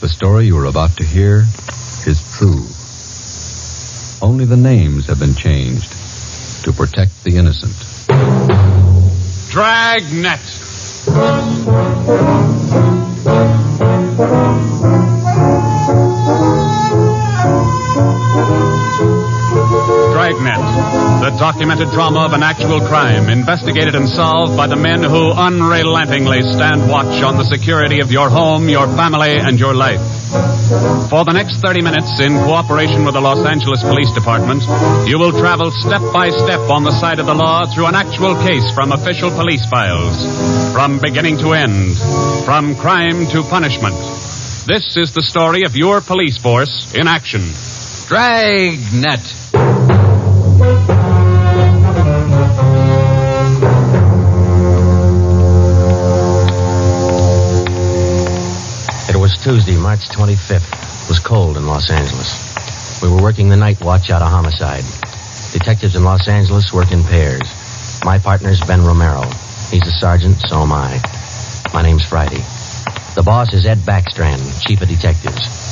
The story you are about to hear is true. Only the names have been changed to protect the innocent. Dragnet. Dragnet, the documented drama of an actual crime, investigated and solved by the men who unrelentingly stand watch on the security of your home, your family, and your life. For the next 30 minutes, in cooperation with the Los Angeles Police Department, you will travel step by step on the side of the law through an actual case from official police files. From beginning to end, from crime to punishment. This is the story of your police force in action. Dragnet. It was Tuesday, March 25th. It was cold in Los Angeles. We were working the night watch out of homicide. Detectives in Los Angeles work in pairs. My partner's Ben Romero. He's a sergeant, so am I. My name's Friday. The boss is Ed Backstrand, chief of detectives.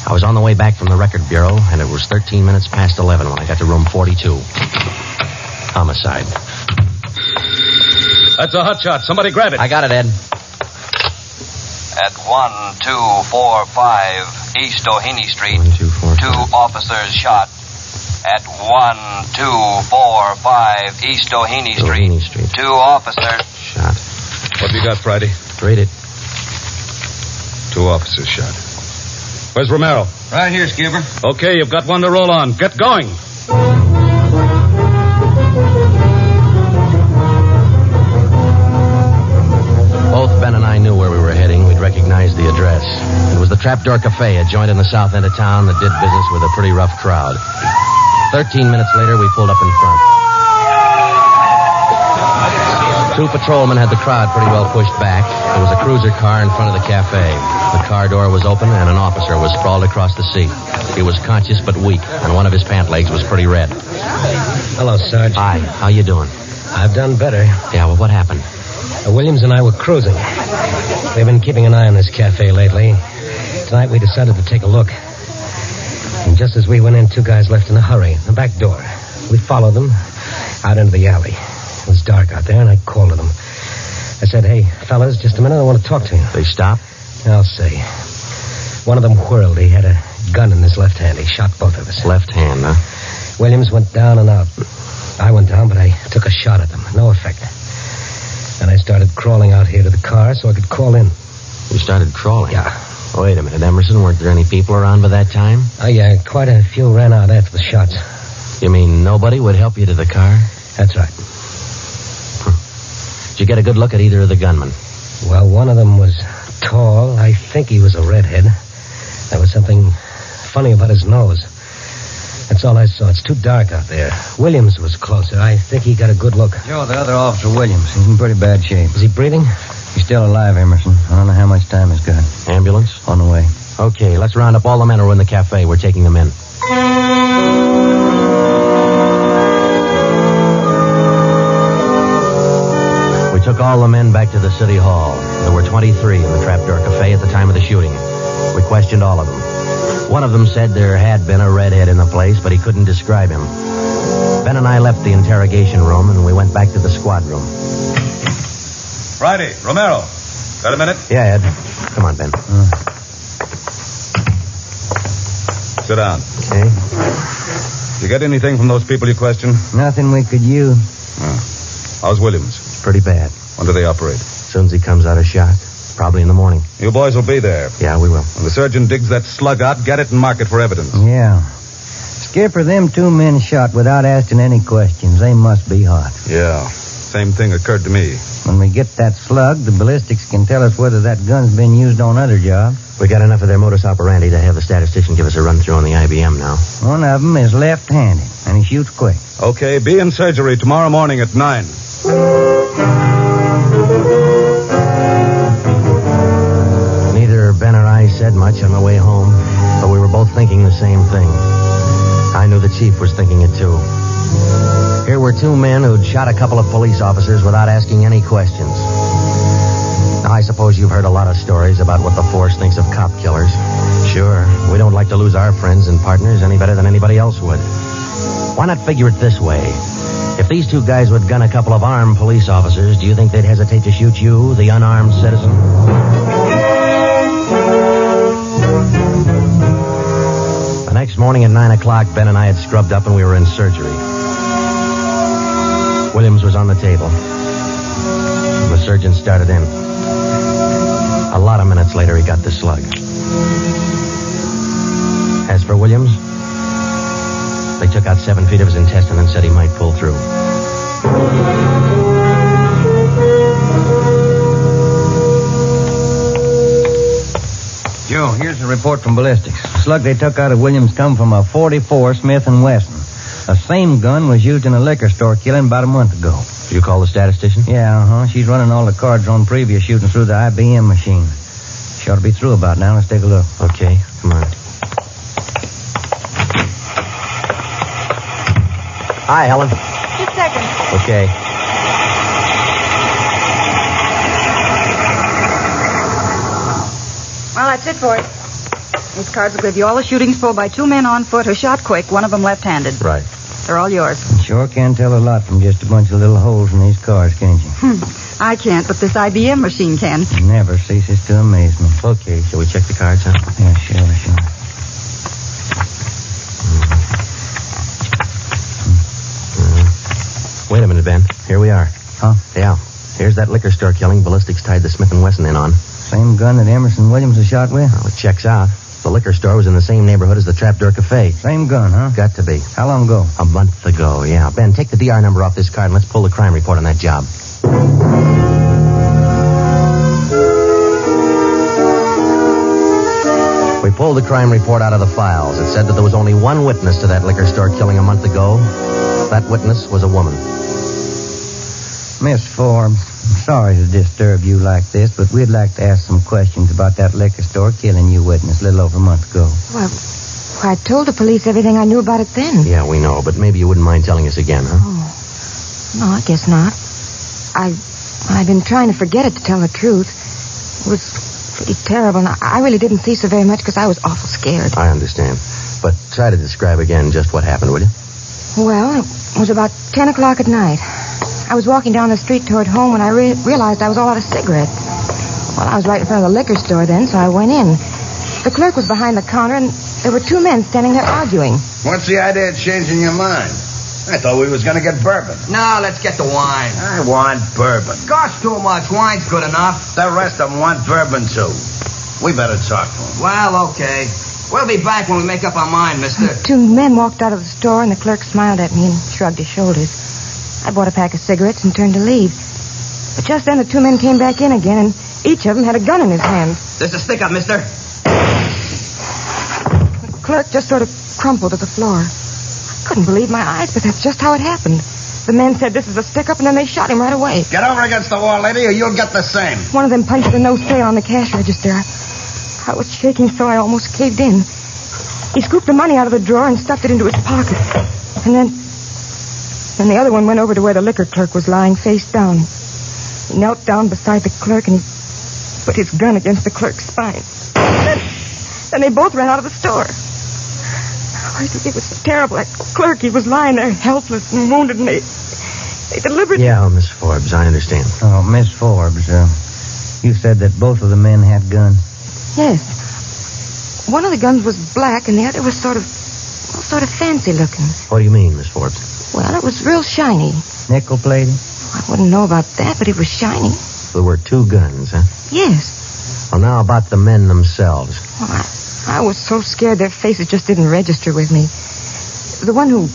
I was on the way back from the record bureau, and it was 13 minutes past 11 when I got to room 42. Homicide. That's a hot shot. Somebody grab it. I got it, Ed. At 1245 East Doheny Street, 2 officers shot. At 1245 East Doheny Street, 2 officers shot. What have you got, Friday? Read it. 2 officers shot. Where's Romero? Right here, Skipper. Okay, you've got one to roll on. Get going. Both Ben and I knew where we were heading. We'd recognized the address. It was the Trapdoor Cafe, a joint in the south end of town that did business with a pretty rough crowd. 13 minutes later, we pulled up in front. 2 patrolmen had the crowd pretty well pushed back. There was a cruiser car in front of the cafe. The car door was open, and an officer was sprawled across the seat. He was conscious but weak, and one of his pant legs was pretty red. Hello, Sarge. Hi, how you doing? I've done better. Yeah, well, what happened? Williams and I were cruising. We've been keeping an eye on this cafe lately. Tonight we decided to take a look. And just as we went in, 2 guys left in a hurry. The back door. We followed them out into the alley. It was dark out there, and I called to them. I said, "Hey, fellas, just a minute. I want to talk to you." They stopped? I'll say. One of them whirled. He had a gun in his left hand. He shot both of us. Left hand, huh? Williams went down and out. I went down, but I took a shot at them. No effect. And I started crawling out here to the car so I could call in. You started crawling? Yeah. Wait a minute, Emerson. Weren't there any people around by that time? Yeah, quite a few ran out after the shots. You mean nobody would help you to the car? That's right. Did you get a good look at either of the gunmen? Well, one of them was tall. I think he was a redhead. There was something funny about his nose. That's all I saw. It's too dark out there. Williams was closer. I think he got a good look. Joe, the other officer, Williams, he's in pretty bad shape. Is he breathing? He's still alive, Emerson. I don't know how much time he's got. Ambulance? On the way. Okay, let's round up all the men who are in the cafe. We're taking them in. We took all the men back to the city hall. There were 23 in the Trapdoor Cafe at the time of the shooting. We questioned all of them. One of them said there had been a redhead in the place, but he couldn't describe him. Ben and I left the interrogation room, and we went back to the squad room. Friday, Romero. Got a minute? Yeah, Ed. Come on, Ben. Sit down. Okay. You get anything from those people you questioned? Nothing we could use. How's Williams? It's pretty bad. When do they operate? As soon as he comes out of shot. Probably in the morning. You boys will be there. Yeah, we will. When the surgeon digs that slug out, get it and mark it for evidence. Yeah. Skipper, them 2 men shot without asking any questions. They must be hot. Yeah. Same thing occurred to me. When we get that slug, the ballistics can tell us whether that gun's been used on other jobs. We got enough of their modus operandi to have the statistician give us a run-through on the IBM now. One of them is left-handed, and he shoots quick. Okay, be in surgery tomorrow morning at 9. Neither Ben or I said much on the way home, but we were both thinking the same thing. I knew the chief was thinking it, too. Here were 2 men who'd shot a couple of police officers without asking any questions. Now, I suppose you've heard a lot of stories about what the force thinks of cop killers. don't like to lose our friends and partners any better than anybody else would. Why not figure it this way? If these two guys would gun a couple of armed police officers, do you think they'd hesitate to shoot you, the unarmed citizen? The next morning at 9 o'clock, Ben and I had scrubbed up and we were in surgery. Williams was on the table. The surgeon started in. A lot of minutes later, he got the slug. As for Williams, they took out 7 feet of his intestine and said he might pull through. Joe, here's the report from ballistics. The slug they took out of Williams come from a .44 Smith & Wesson. The same gun was used in a liquor store killing about a month ago. Did you call the statistician? Yeah, She's running all the cards on previous shootings through the IBM machine. She ought to be through about now. Let's take a look. Okay, come on. Hi, Helen. Just a second. Okay. Well, that's it for it. These cards will give you all the shootings pulled by 2 men on foot who shot quick, one of them left-handed. Right. They're all yours. Sure can tell a lot from just a bunch of little holes in these cards, can't you? I can't, but this IBM machine can. It never ceases to amaze me. Okay, shall we check the cards, huh? Yeah, sure. Wait a minute, Ben. Here we are. Huh? Yeah. Here's that liquor store killing ballistics tied the Smith & Wesson in on. Same gun that Emerson Williams was shot with? Well, it checks out. The liquor store was in the same neighborhood as the Trapdoor Cafe. Same gun, huh? Got to be. How long ago? A month ago, yeah. Ben, take the DR number off this card and let's pull the crime report on that job. We pulled the crime report out of the files. It said that there was only one witness to that liquor store killing a month ago. That witness was a woman. Miss Forbes, I'm sorry to disturb you like this, but we'd like to ask some questions about that liquor store killing you witness a little over a month ago. Well, I told the police everything I knew about it then. Yeah, we know, but maybe you wouldn't mind telling us again, huh? Oh. No, I guess not. I've been trying to forget it, to tell the truth. It was pretty terrible, and I really didn't see so very much because I was awful scared. I understand. But try to describe again just what happened, will you? Well, it was about 10 o'clock at night. I was walking down the street toward home when I realized I was all out of cigarettes. Well, I was right in front of the liquor store then, so I went in. The clerk was behind the counter, and there were 2 men standing there arguing. What's the idea of changing your mind? I thought we was going to get bourbon. No, let's get the wine. I want bourbon. Costs too much. Wine's good enough. The rest of them want bourbon, too. We better talk to them. Well, okay. We'll be back when we make up our mind, mister. 2 men walked out of the store, and the clerk smiled at me and shrugged his shoulders. I bought a pack of cigarettes and turned to leave. But just then the 2 men came back in again, and each of them had a gun in his hand. There's a stick up, mister. The clerk just sort of crumpled to the floor. I couldn't believe my eyes, but that's just how it happened. The men said this is a stick-up, and then they shot him right away. Get over against the wall, lady, or you'll get the same. One of them punched the no sale on the cash register. I was shaking so I almost caved in. He scooped the money out of the drawer and stuffed it into his pocket. And then the other one went over to where the liquor clerk was lying face down. He knelt down beside the clerk and he put his gun against the clerk's spine. Then they both ran out of the store. Oh, it was terrible. That clerk, he was lying there helpless and wounded, and they deliberately... Yeah, Miss Forbes, I understand. Oh, Miss Forbes, you said that both of the men had guns? Yes. One of the guns was black, and the other was sort of fancy looking. What do you mean, Miss Forbes? Well, it was real shiny. Nickel-plated? I wouldn't know about that, but it was shiny. There were 2 guns, huh? Yes. Well, now about the men themselves. Well, I was so scared their faces just didn't register with me. The one who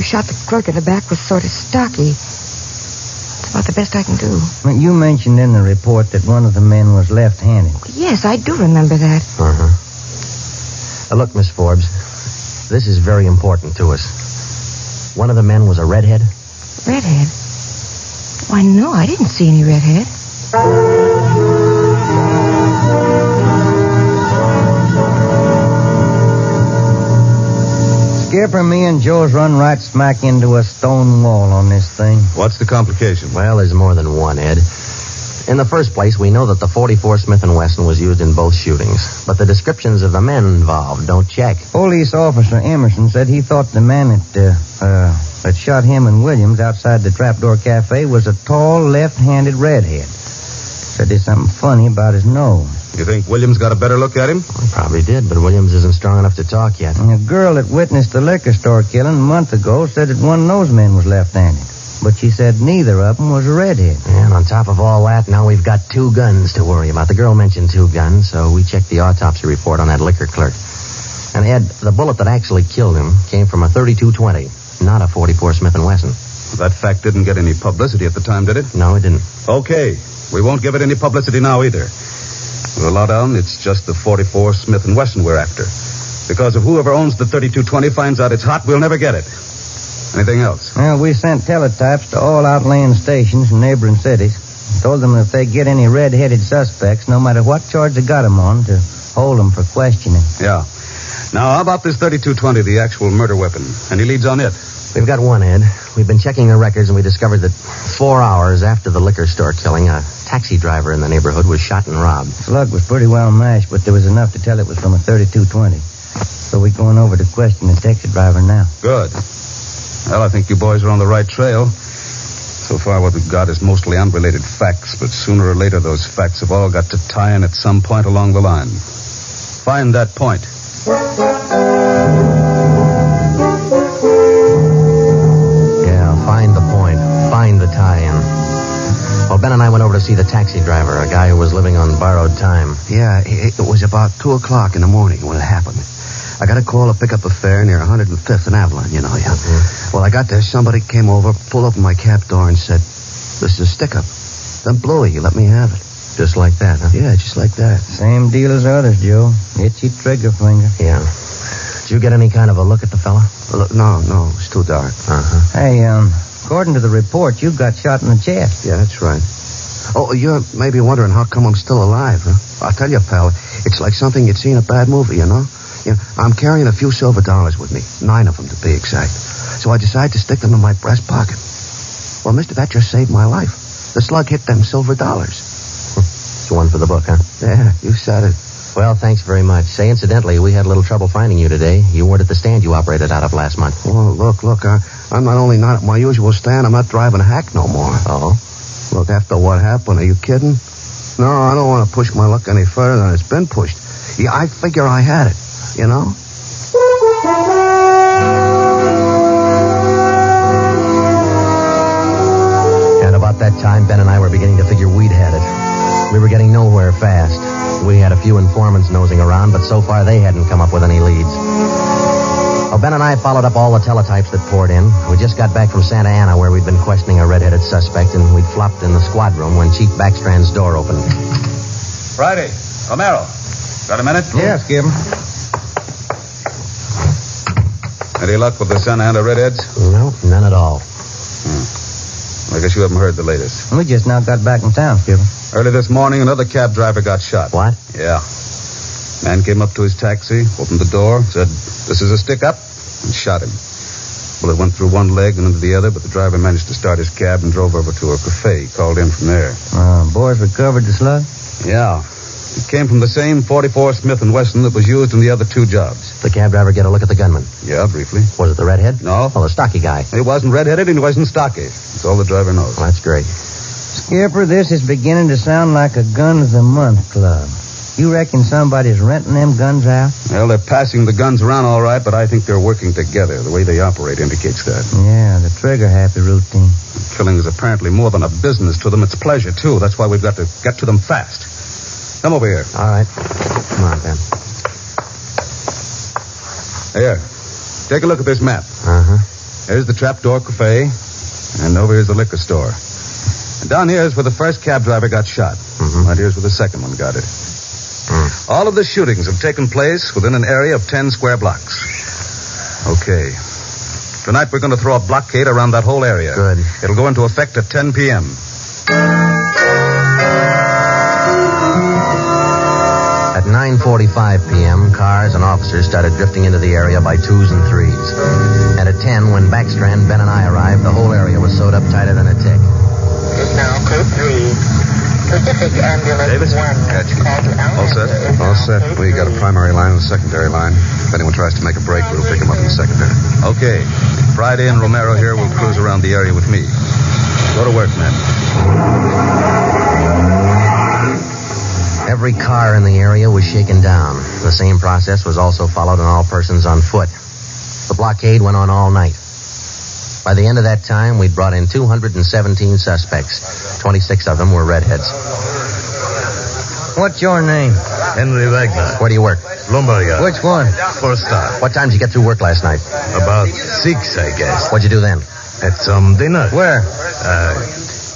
shot the clerk in the back was sort of stocky. It's about the best I can do. Well, you mentioned in the report that one of the men was left-handed. Yes, I do remember that. Uh-huh. Look, Miss Forbes, this is very important to us. One of the men was a redhead? Redhead? Why, no, I didn't see any redhead. Skipper, me and Joe's run right smack into a stone wall on this thing. What's the complication? Well, there's more than one, Ed. In the first place, we know that the .44 Smith & Wesson was used in both shootings. But the descriptions of the men involved don't check. Police officer Emerson said he thought the man that shot him and Williams outside the Trapdoor Cafe was a tall, left-handed redhead. Said there's something funny about his nose. You think Williams got a better look at him? Well, he probably did, but Williams isn't strong enough to talk yet. And a girl that witnessed the liquor store killing a month ago said that one of those men was left-handed. But she said neither of them was a redhead. And on top of all that, now we've got 2 guns to worry about. The girl mentioned 2 guns, so we checked the autopsy report on that liquor clerk. And Ed, the bullet that actually killed him came from a .32-20, not a .44 Smith & Wesson. That fact didn't get any publicity at the time, did it? No, it didn't. Okay. We won't give it any publicity now either. With a lowdown, it's just the .44 Smith & Wesson we're after. Because if whoever owns the .32-20 finds out it's hot, we'll never get it. Anything else? Well, we sent teletypes to all outlying stations in neighboring cities. Told them if they get any red-headed suspects, no matter what charge they got them on, to hold them for questioning. Yeah. Now, how about this .32-20, the actual murder weapon? Any leads on it? We've got one, Ed. We've been checking the records, and we discovered that 4 hours after the liquor store killing, a taxi driver in the neighborhood was shot and robbed. Slug was pretty well mashed, but there was enough to tell it was from a .32-20. So we're going over to question the taxi driver now. Good. Well, I think you boys are on the right trail. So far, what we've got is mostly unrelated facts, but sooner or later, those facts have all got to tie in at some point along the line. Find that point. Yeah, find the point. Find the tie-in. Well, Ben and I went over to see the taxi driver, a guy who was living on borrowed time. Yeah, it was about 2 o'clock in the morning when it happened. I got a call to pick up a fare near 105th and Avalon, you know. Yeah. Mm-hmm. Well, I got there. Somebody came over, pulled open my cab door and said, "This is a stick-up." Then blew it. You let me have it. Just like that, huh? Yeah, just like that. Same deal as others, Joe. Itchy trigger finger. Yeah. Did you get any kind of a look at the fella? Look, no, it's too dark. Uh-huh. Hey, according to the report, you got shot in the chest. Yeah, that's right. Oh, you're maybe wondering how come I'm still alive, huh? I'll tell you, pal, it's like something you'd see in a bad movie, you know? You know, I'm carrying a few silver dollars with me, 9 of them to be exact. So I decided to stick them in my breast pocket. Well, mister, that just saved my life. The slug hit them silver dollars. It's one for the book, huh? Yeah, you said it. Well, thanks very much. Say, incidentally, we had a little trouble finding you today. You weren't at the stand you operated out of last month. Well, look, I'm not only not at my usual stand, I'm not driving a hack no more. Oh? Look, after what happened, are you kidding? No, I don't want to push my luck any further than it's been pushed. Yeah, I figure I had it, you know? And about that time, Ben and I were beginning to figure we'd had it. We were getting nowhere fast. We had a few informants nosing around, but so far they hadn't come up with any leads. Well, Ben and I followed up all the teletypes that poured in. We just got back from Santa Ana, where we'd been questioning a red-headed suspect, and we'd flopped in the squad room when Chief Backstrand's door opened. Friday. Romero. Got a minute? Yeah, Skip. Any luck with the Santa Ana redheads? No, none at all. I guess you haven't heard the latest. We just now got back in town, Skipper. Early this morning, another cab driver got shot. What? Yeah. Man came up to his taxi, opened the door, said, "This is a stick-up," and shot him. Bullet went through one leg and into the other, but the driver managed to start his cab and drove over to a cafe. He called in from there. Boys recovered the slug? Yeah. It came from the same .44 Smith & Wesson that was used in the other 2 jobs. The cab driver get a look at the gunman? Yeah, briefly. Was it the redhead? No. Oh, the stocky guy. He wasn't redheaded and he wasn't stocky. That's all the driver knows. Well, that's great. Skipper, this is beginning to sound like a gun of the month club. You reckon somebody's renting them guns out? Well, they're passing the guns around all right, but I think they're working together. The way they operate indicates that. Yeah, the trigger-happy routine. Killing is apparently more than a business to them. It's pleasure, too. That's why we've got to get to them fast. Come over here. All right. Come on, Ben. Here. Take a look at this map. Uh-huh. Here's the Trapdoor Cafe, and over here's the liquor store. And down here is where the first cab driver got shot. Mm-hmm. Right here's where the second one got it. All of the shootings have taken place within an area of 10 square blocks. Okay. Tonight we're going to throw a blockade around that whole area. Good. It'll go into effect at 10 p.m. At 9:45 p.m., cars and officers started drifting into the area by 2s and 3s. And at 10, when Backstrand, Ben, and I arrived, the whole area was sewed up tighter than a tick. Now, code 3. Pacific Ambulance Davis? 1. All set? All set. We got a primary line and a secondary line. If anyone tries to make a break, we'll pick them up in the secondary. Okay. Friday and Romero here will cruise around the area with me. Go to work, men. Every car in the area was shaken down. The same process was also followed on all persons on foot. The blockade went on all night. By the end of that time, we'd brought in 217 suspects. 26 of them were redheads. What's your name? Henry Wagner. Where do you work? Lumber yard. Which one? 4-star. What time did you get through work last night? About 6, I guess. What'd you do then? Had some dinner. Where?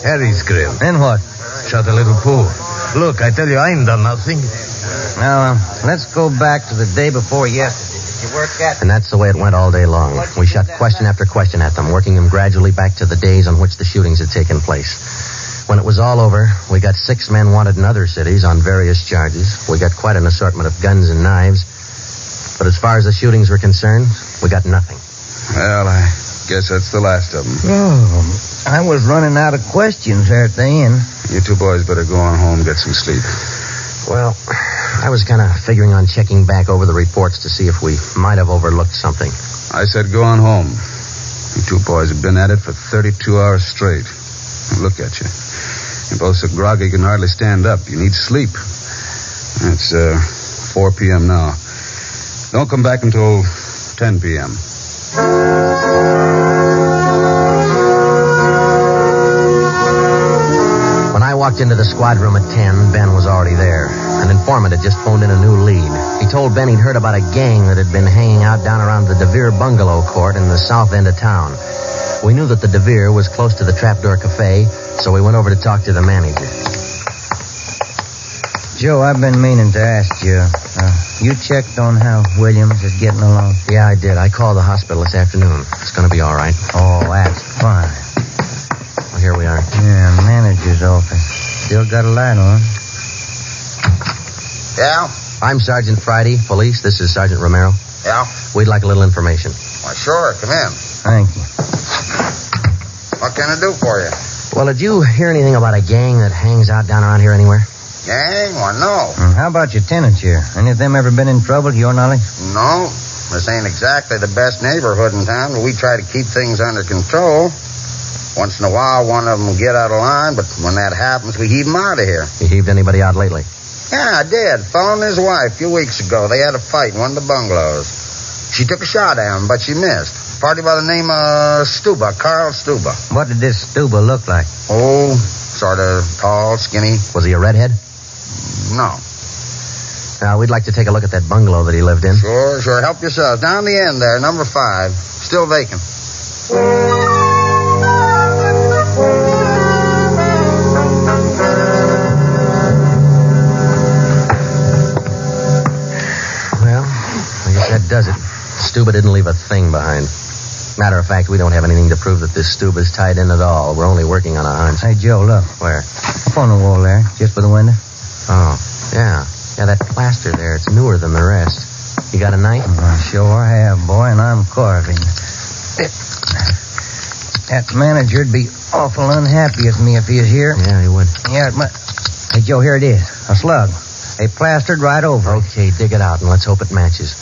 Harry's Grill. Then what? Shot a little pool. Look, I tell you, I ain't done nothing. Now, let's go back to the day before yesterday. Did you work that? And that's the way it went all day long. We shot question after question at them, working them gradually back to the days on which the shootings had taken place. When it was all over, we got 6 men wanted in other cities on various charges. We got quite an assortment of guns and knives. But as far as the shootings were concerned, we got nothing. Well, I guess that's the last of them. Oh, I was running out of questions there at the end. You two boys better go on home, get some sleep. Well, I was kind of figuring on checking back over the reports to see if we might have overlooked something. I said go on home. You two boys have been at it for 32 hours straight. Look at you. You're both so groggy you can hardly stand up. You need sleep. It's 4 p.m. now. Don't come back until 10 p.m. When I walked into the squad room at 10, Ben was already there. An informant had just phoned in a new lead. He told Ben he'd heard about a gang that had been hanging out down around the DeVere Bungalow Court in the south end of town. We knew that the DeVere was close to the Trapdoor Cafe, so we went over to talk to the manager. Joe, I've been meaning to ask you. You checked on how Williams is getting along? Yeah, I did. I called the hospital this afternoon. It's going to be all right. Oh, that's fine. Well, here we are. Yeah, manager's office. Still got a light on. Yeah? I'm Sergeant Friday, police. This is Sergeant Romero. Yeah? We'd like a little information. Why, sure. Come in. Thank you. What can I do for you? Well, did you hear anything about a gang that hangs out down around here anywhere? Gang? Why, no. How about your tenants here? Any of them ever been in trouble, to your knowledge? No. This ain't exactly the best neighborhood in town, but we try to keep things under control. Once in a while, one of them will get out of line, but when that happens, we heave them out of here. You heaved anybody out lately? Yeah, I did. Fellow and his wife a few weeks ago. They had a fight in one of the bungalows. She took a shot at him, but she missed. Party by the name of Stuba, Carl Stuba. What did this Stuba look like? Oh, sort of tall, skinny. Was he a redhead? No. Now, we'd like to take a look at that bungalow that he lived in. Sure. Help yourself. Down the end there, number 5. Still vacant. Well, I guess that does it. Stuba didn't leave a thing behind. Matter of fact, we don't have anything to prove that this Stuba's tied in at all. We're only working on a hunch. Hey, Joe, look. Where? Up on the wall there, just by the window. Oh, yeah. Yeah, that plaster there, it's newer than the rest. You got a knife? I sure have, boy, and I'm carving. That manager'd be awful unhappy with me if he was here. Yeah, he would. Yeah, Hey, Joe, here it is. A slug. They plastered right over. Okay, dig it out, and let's hope it matches.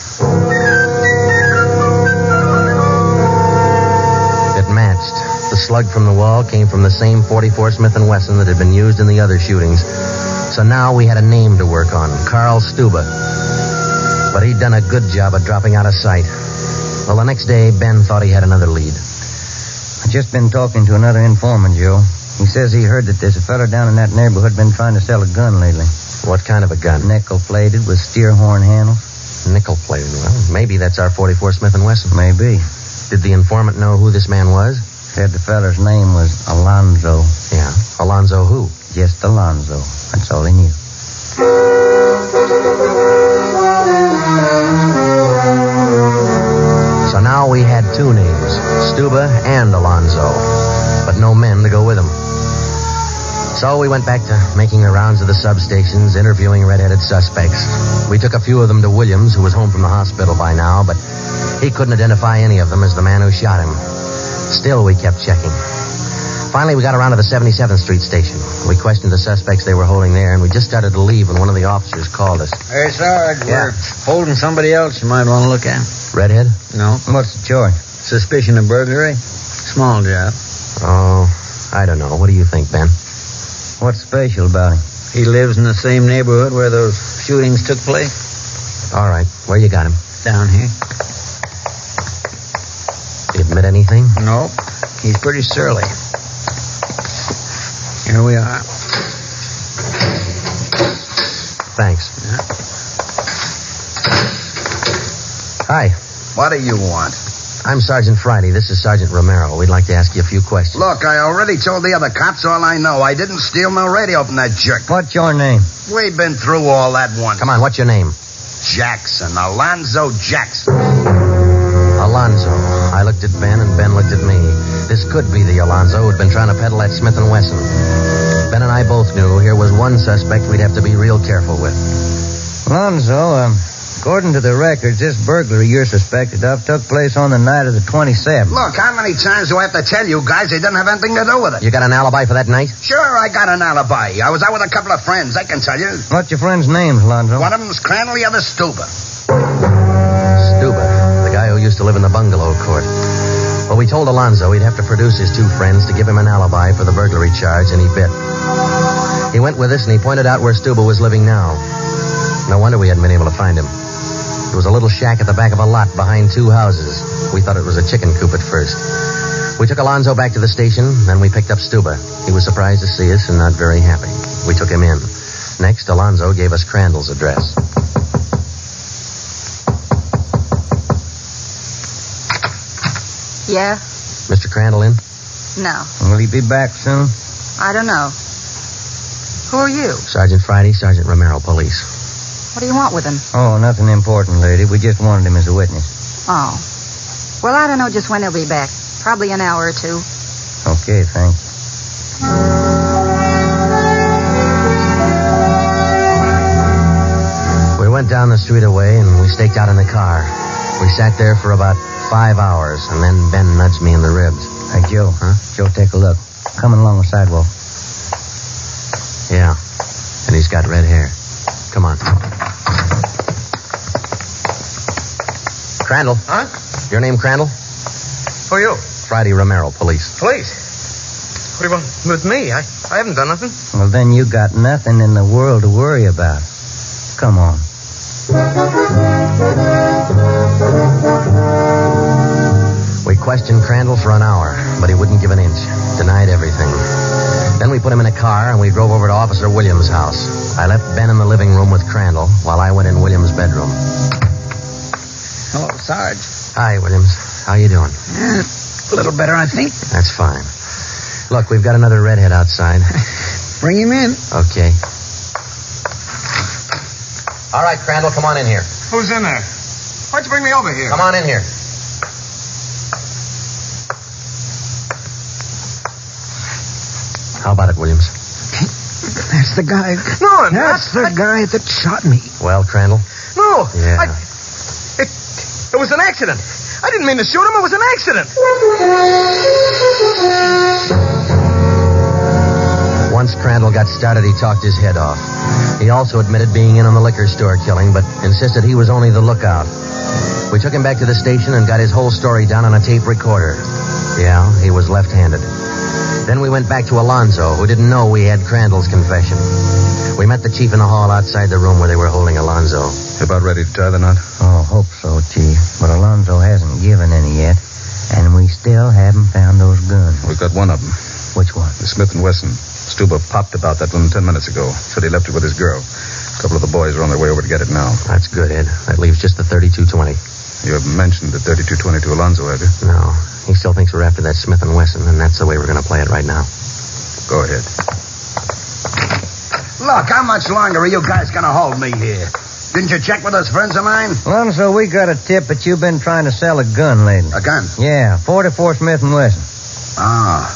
It matched. The slug from the wall came from the same .44 Smith & Wesson that had been used in the other shootings. So now we had a name to work on, Carl Stuba. But he'd done a good job of dropping out of sight. Well, the next day, Ben thought he had another lead. I've just been talking to another informant, Joe. He says he heard that there's a fella down in that neighborhood been trying to sell a gun lately. What kind of a gun? Nickel-plated with steer horn handles. Nickel-plated? Well, maybe that's our .44 Smith & Wesson. Maybe. Did the informant know who this man was? Said the feller's name was Alonzo. Yeah. Alonzo who? Just Alonzo. That's all he knew. So now we had 2 names, Stuba and Alonzo, but no men to go with them. So we went back to making the rounds of the substations, interviewing red-headed suspects. We took a few of them to Williams, who was home from the hospital by now, but he couldn't identify any of them as the man who shot him. Still, we kept checking. Finally, we got around to the 77th Street station. We questioned the suspects they were holding there, and we just started to leave when one of the officers called us. Hey, Sarge, Yeah. we're holding somebody else you might want to look at. Redhead? No. What's the charge? Suspicion of burglary. Small job. Oh, I don't know. What do you think, Ben? What's special about him? He lives in the same neighborhood where those shootings took place. All right. Where you got him? Down here. Did he admit anything? Nope. He's pretty surly. Here we are. Thanks. Hi. What do you want? I'm Sergeant Friday. This is Sergeant Romero. We'd like to ask you a few questions. Look, I already told the other cops all I know. I didn't steal no radio from that jerk. What's your name? We've been through all that once. Come on, what's your name? Jackson. Alonzo Jackson. Alonzo. I looked at Ben, and Ben looked at me. This could be the Alonzo who'd been trying to peddle that Smith & Wesson. Ben and I both knew here was one suspect we'd have to be real careful with. Alonzo, according to the records, this burglary you're suspected of took place on the night of the 27th. Look, how many times do I have to tell you guys they didn't have anything to do with it? You got an alibi for that night? Sure, I got an alibi. I was out with a couple of friends. I can tell you. What's your friends' names, Alonzo? One of them's Crandall, the other Stuber. Stuber, the guy who used to live in the bungalow court. Well, we told Alonzo he'd have to produce his two friends to give him an alibi for the burglary charge, and he bit. He went with us, and he pointed out where Stuber was living now. No wonder we hadn't been able to find him. There was a little shack at the back of a lot behind two houses. We thought it was a chicken coop at first. We took Alonzo back to the station, then we picked up Stuber. He was surprised to see us and not very happy. We took him in. Next, Alonzo gave us Crandall's address. Yeah? Mr. Crandall in? No. Will he be back soon? I don't know. Who are you? Sergeant Friday, Sergeant Romero, police. What do you want with him? Oh, nothing important, lady. We just wanted him as a witness. Oh. Well, I don't know just when he'll be back. Probably an hour or two. Okay, thanks. We went down the street away, and we staked out in the car. We sat there for about 5 hours, and then Ben nudged me in the ribs. Hey, Joe. Huh? Joe, take a look. Coming along the sidewalk. Yeah. And he's got red hair. Come on. Crandall. Huh? Your name Crandall? Who are you? Friday Romero, police. Police? What do you want with me? I haven't done nothing. Well, then you got nothing in the world to worry about. Come on. We questioned Crandall for an hour, but he wouldn't give an inch. Denied everything. Then we put him in a car, and we drove over to Officer Williams' house. I left Ben in the living room with Crandall, while I went in Williams' bedroom. Hello, Sarge. Hi, Williams. How you doing? A little better, I think. That's fine. Look, we've got another redhead outside. Bring him in. Okay. All right, Crandall, come on in here. Who's in there? Why'd you bring me over here? Come on in here. How about it, Williams? That's the guy. No, That's the guy that shot me. Well, Crandall? No. Yeah. It was an accident. I didn't mean to shoot him. It was an accident. Once Crandall got started, he talked his head off. He also admitted being in on the liquor store killing, but insisted he was only the lookout. We took him back to the station and got his whole story down on a tape recorder. Yeah, he was left-handed. Then we went back to Alonzo, who didn't know we had Crandall's confession. We met the chief in the hall outside the room where they were holding Alonzo. About ready to tie the knot? Oh, hope so, Chief. But Alonzo hasn't given any yet, and we still haven't found those guns. We've got one of them. Which one? The Smith & Wesson. Stuber popped about that one 10 minutes ago. Said he left it with his girl. A couple of the boys are on their way over to get it now. That's good, Ed. That leaves just the .32-20. You haven't mentioned the .32-20 to Alonzo, have you? No. He still thinks we're after that Smith & Wesson, and that's the way we're going to play it right now. Go ahead. Look, how much longer are you guys going to hold me here? Didn't you check with those friends of mine? Alonzo, we got a tip that you've been trying to sell a gun lately. A gun? Yeah, 44 Smith & Wesson. Oh.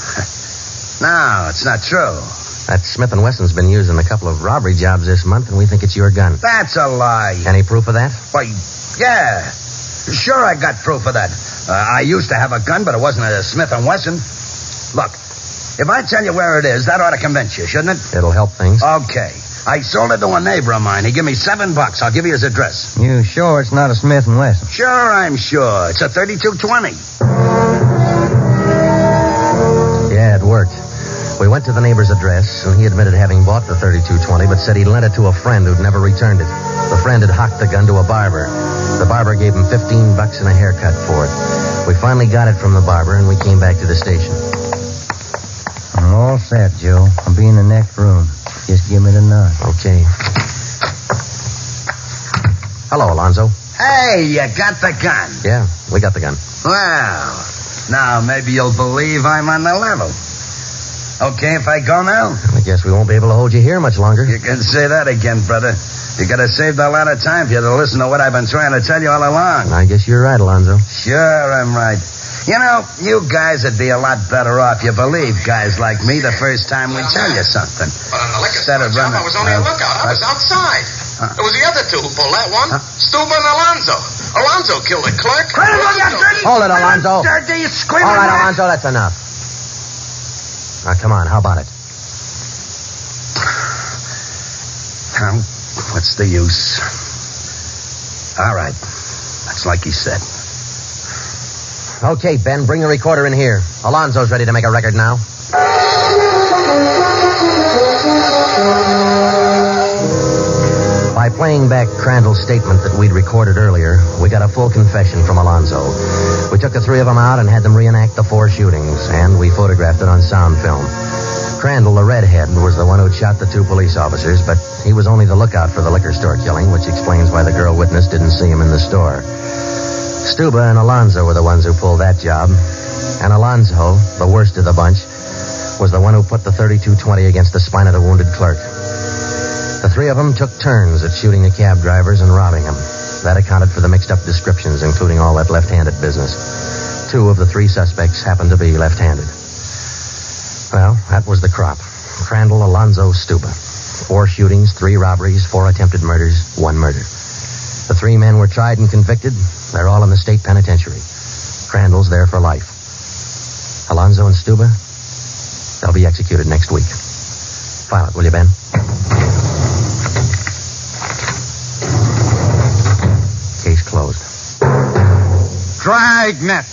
No, it's not true. That Smith & Wesson's been used in a couple of robbery jobs this month, and we think it's your gun. That's a lie. Any proof of that? Why, yeah. Sure, I got proof of that. I used to have a gun, but it wasn't a Smith & Wesson. Look, If I tell you where it is, that ought to convince you, shouldn't it? It'll help things. Okay. I sold it to a neighbor of mine. He gave me $7. I'll give you his address. You sure it's not a Smith & Wesson? Sure, I'm sure. It's a 3220. Yeah, it worked. We went to the neighbor's address, and he admitted having bought the 3220, but said he'd lent it to a friend who'd never returned it. The friend had hocked the gun to a barber. The barber gave him $15 and a haircut for it. We finally got it from the barber, and we came back to the station. I'm all set, Joe. I'll be in the next room. Just give me the nod. Okay. Hello, Alonzo. Hey, you got the gun. Yeah, we got the gun. Well, now maybe you'll believe I'm on the level. Okay if I go now? I guess we won't be able to hold you here much longer. You can say that again, brother. You gotta save a lot of time for you to listen to what I've been trying to tell you all along. I guess you're right, Alonzo. Sure, I'm right. You know, you guys would be a lot better off. You believe guys like me the first time we tell you something. But on the liquor Instead store of job, running- I was only a lookout. I was outside. It was the other two who pulled that one. Stuba and Alonzo. Alonzo killed the clerk. Hold it, Alonzo. Dirty, screaming All right, rat. Alonzo, that's enough. Now, come on, how about it? Now, what's the use? All right. That's like he said. Okay, Ben, bring the recorder in here. Alonzo's ready to make a record now. By playing back Crandall's statement that we'd recorded earlier, we got a full confession from Alonzo. We took the three of them out and had them reenact the 4 shootings, and we photographed it on sound film. Crandall, the redhead, was the one who'd shot the 2 police officers, but he was only the lookout for the liquor store killing, which explains why the girl witness didn't see him in the store. Stuba and Alonzo were the ones who pulled that job. And Alonzo, the worst of the bunch, was the one who put the 3220 against the spine of the wounded clerk. The 3 of them took turns at shooting the cab drivers and robbing them. That accounted for the mixed-up descriptions, including all that left-handed business. 2 of the 3 suspects happened to be left-handed. Well, that was the crop. Crandall, Alonzo, Stuba. 4 shootings, 3 robberies, 4 attempted murders, 1 murder. The 3 men were tried and convicted. They're all in the state penitentiary. Crandall's there for life. Alonzo and Stuba, they'll be executed next week. File it, will you, Ben? Case closed. Dragnet.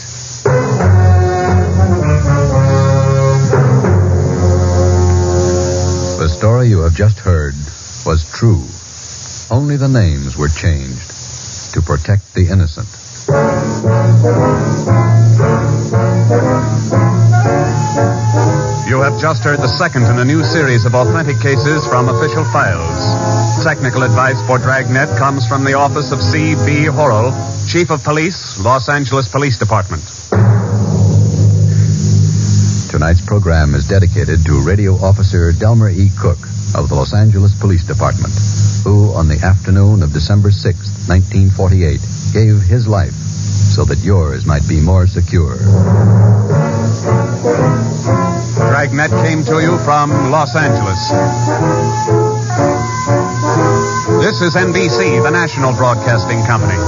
The story you have just heard was true. Only the names were changed to protect the innocent. You have just heard the second in a new series of authentic cases from official files. Technical advice for Dragnet comes from the office of C.B. Horrell, Chief of Police, Los Angeles Police Department. Tonight's program is dedicated to Radio Officer Delmer E. Cook of the Los Angeles Police Department, who, on the afternoon of December 6th, 1948, gave his life so that yours might be more secure. Dragnet came to you from Los Angeles. This is NBC, the national broadcasting company.